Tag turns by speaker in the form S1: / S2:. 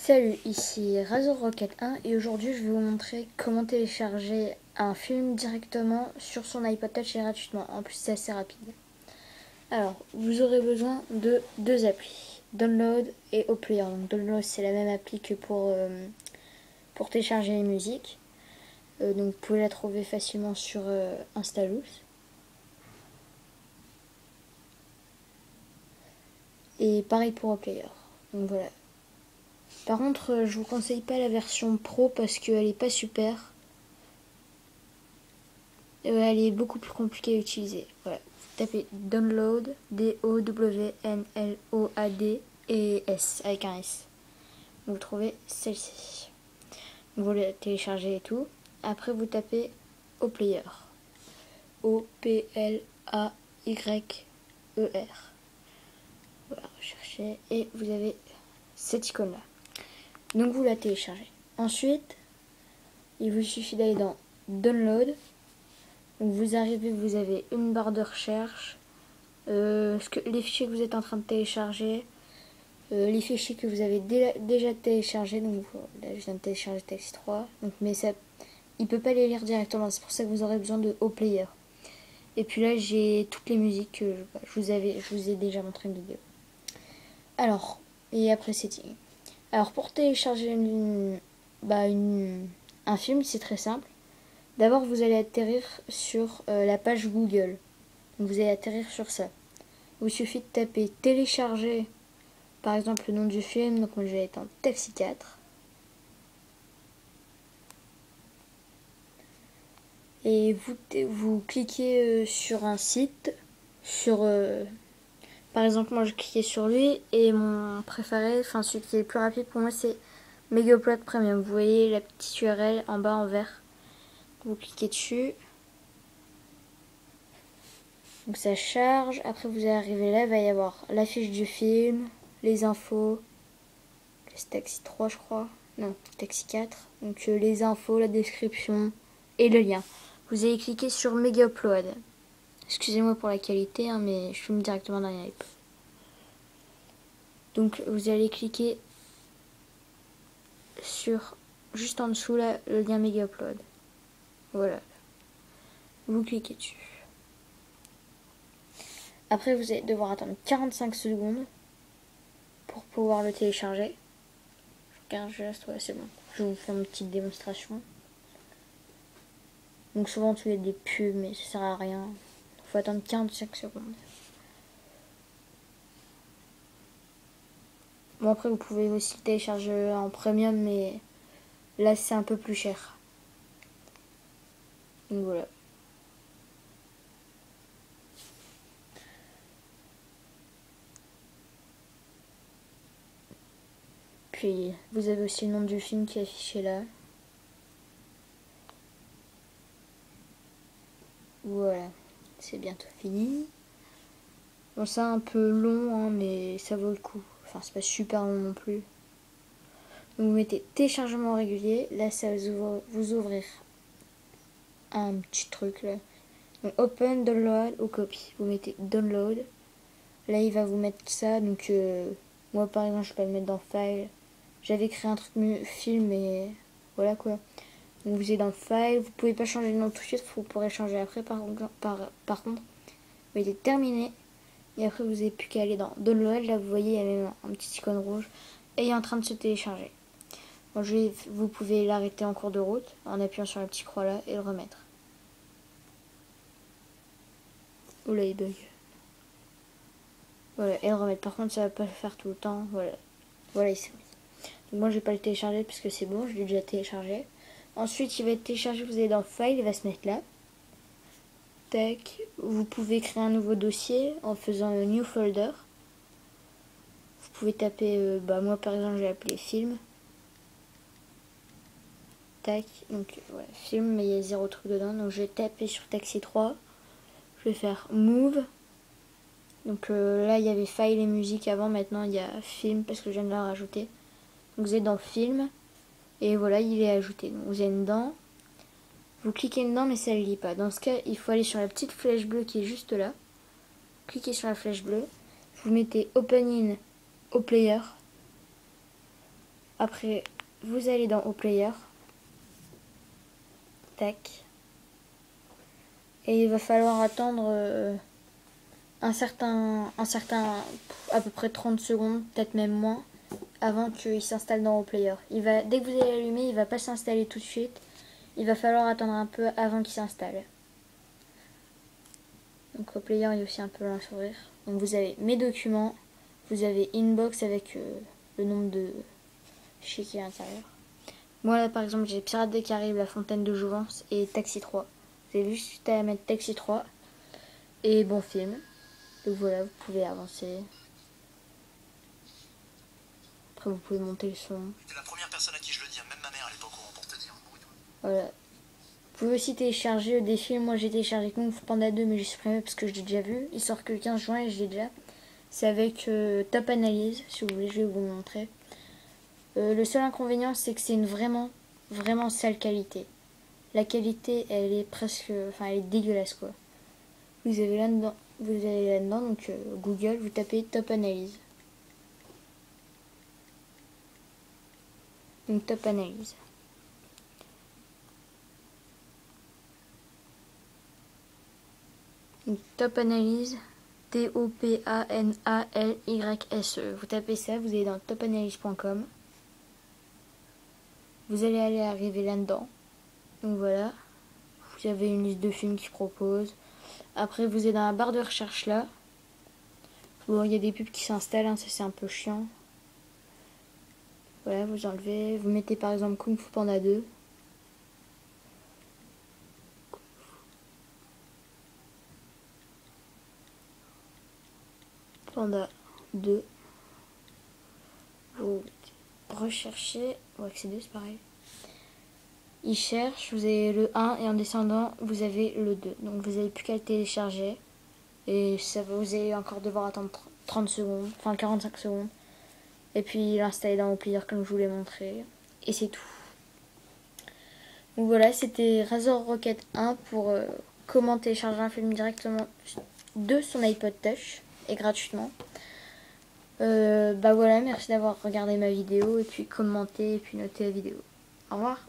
S1: Salut, ici Razor Rocket 1 et aujourd'hui je vais vous montrer comment télécharger un film directement sur son iPod Touch et gratuitement. En plus c'est assez rapide. Alors, vous aurez besoin de deux applis, Download et OPlayer. Donc Download c'est la même appli que pour télécharger les musiques. Donc vous pouvez la trouver facilement sur Instalous. Et pareil pour OPlayer. Donc voilà. Par contre, je vous conseille pas la version pro parce qu'elle est pas super. Elle est beaucoup plus compliquée à utiliser. Voilà. Tapez Download, D-O-W-N-L-O-A-D et S avec un S. Vous trouvez celle-ci. Vous la téléchargez et tout. Après vous tapez OPlayer. O-P-L-A-Y-E-R. Voilà, recherchez et vous avez cette icône là. Donc vous la téléchargez. Ensuite, il vous suffit d'aller dans Download. Donc vous arrivez, vous avez une barre de recherche, les fichiers que vous êtes en train de télécharger, les fichiers que vous avez déjà téléchargés. Donc là je viens de télécharger Taxi 3, donc, mais ça, il ne peut pas les lire directement, c'est pour ça que vous aurez besoin de OPlayer. Et puis là j'ai toutes les musiques que je vous ai déjà montré une vidéo. Alors, et après setting. Alors pour télécharger un film, c'est très simple. D'abord, vous allez atterrir sur la page Google. Donc, vous allez atterrir sur ça. Il vous suffit de taper télécharger, par exemple, le nom du film. Donc, moi, je vais être en Taxi 4. Et vous cliquez sur un site. Par exemple, moi, je cliquais sur lui. Et mon préféré, enfin, celui qui est le plus rapide pour moi, c'est Megaupload Premium. Vous voyez la petite URL en bas en vert. Vous cliquez dessus. Donc ça charge, après vous arrivez là, il va y avoir la fiche du film, les infos, c'est Taxi 3 je crois, non, Taxi 4, donc les infos, la description et le lien. Vous allez cliquer sur Mega Upload. Excusez-moi pour la qualité, hein, mais je filme directement dans l'iPod. Donc vous allez cliquer sur, juste en dessous là, le lien Mega Upload. Voilà. Vous cliquez dessus. Après vous allez devoir attendre 45 secondes pour pouvoir le télécharger. Je reste, ouais, c'est bon. Je vais vous faire une petite démonstration. Donc souvent tu as des pubs, mais ça sert à rien. Il faut attendre 45 secondes. Bon, après vous pouvez aussi le télécharger en premium, mais là c'est un peu plus cher. Donc voilà. Puis vous avez aussi le nom du film qui est affiché là. Voilà, c'est bientôt fini. Bon, c'est un peu long, hein, mais ça vaut le coup. Enfin, c'est pas super long non plus. Donc vous mettez téléchargement régulier. Là, ça va vous ouvrir un petit truc là. Donc open, download ou copy. Vous mettez download. Là, il va vous mettre ça. Donc moi, par exemple, je peux le mettre dans file. J'avais créé un truc film, mais voilà quoi. Donc vous êtes dans file. Vous pouvez pas changer le nom tout de suite. Vous pourrez changer après. Par contre, vous mettez terminé. Et après, vous n'avez plus qu'à aller dans download. Là, vous voyez, il y a même un petit icône rouge. Et il est en train de se télécharger. Bon, vous pouvez l'arrêter en cours de route en appuyant sur la petite croix là et le remettre. Oula, il bug. Voilà, et le remettre. Par contre, ça va pas le faire tout le temps. Voilà, voilà, il s'est mis. Donc moi, je vais pas le télécharger parce que c'est bon, je l'ai déjà téléchargé. Ensuite, il va être téléchargé, vous allez dans File, il va se mettre là. Tac. Vous pouvez créer un nouveau dossier en faisant un New Folder. Vous pouvez taper, moi par exemple, je vais appeler Film. Tac, donc voilà, Film, mais il y a 0 truc dedans. Donc je vais taper sur Taxi 3. Je vais faire Move. Donc là, il y avait File et musique avant. Maintenant, il y a Film parce que je viens de la rajouter. Donc vous êtes dans Film. Et voilà, il est ajouté. Donc vous êtes dedans. Vous cliquez dedans, mais ça ne lit pas. Dans ce cas, il faut aller sur la petite flèche bleue qui est juste là. Cliquez sur la flèche bleue. Vous mettez Open in OPlayer. Après, vous allez dans Au Player. Tac. Et il va falloir attendre un certain, à peu près 30 secondes, peut-être même moins, avant qu'il s'installe dans Au Player. Dès que vous allez l'allumer, il va pas s'installer tout de suite. Il va falloir attendre un peu avant qu'il s'installe. Donc Au Player, il y a aussi un peu un sourire. Donc vous avez mes documents, vous avez Inbox avec le nombre de fichiers à l'intérieur. Moi là par exemple j'ai Pirates des Caraïbes, La Fontaine de Jouvence et Taxi 3. Vous avez juste à mettre Taxi 3 et bon film. Donc voilà, vous pouvez avancer. Après vous pouvez monter le son.
S2: T'es la première personne à qui je le dis, même ma mère elle est pas au courant pour te dire.
S1: Voilà. Vous pouvez aussi télécharger des films. Moi j'ai téléchargé Kung Fu Panda 2 mais j'ai supprimé parce que je l'ai déjà vu. Il sort que le 15 juin et je l'ai déjà. C'est avec Top Analyse, si vous voulez, je vais vous le montrer. Le seul inconvénient c'est que c'est une vraiment sale qualité. La qualité elle est presque, enfin elle est dégueulasse quoi. Vous allez là-dedans, donc Google, vous tapez Top Analyse. Donc Top Analyse. Donc Top Analyse, T-O-P-A-N-A-L-Y-S-E. Vous tapez ça, vous allez dans topanalyse.com. Vous allez arriver là-dedans. Donc voilà. Vous avez une liste de films qui proposent. Après, vous êtes dans la barre de recherche là. Bon, il y a des pubs qui s'installent, hein, ça c'est un peu chiant. Voilà, vous enlevez. Vous mettez par exemple Kung Fu Panda 2. Panda 2. Vous recherchez. Ouais, c'est 2, c'est pareil. Il cherche, vous avez le 1 et en descendant, vous avez le 2. Donc vous n'avez plus qu'à le télécharger. Et ça, vous allez encore devoir attendre 30 secondes, enfin 45 secondes. Et puis l'installer dans Au Player comme je vous l'ai montré. Et c'est tout. Donc voilà, c'était Razor Rocket 1 pour comment télécharger un film directement de son iPod Touch et gratuitement. Bah voilà, merci d'avoir regardé ma vidéo et puis commenté et puis noté la vidéo. Au revoir.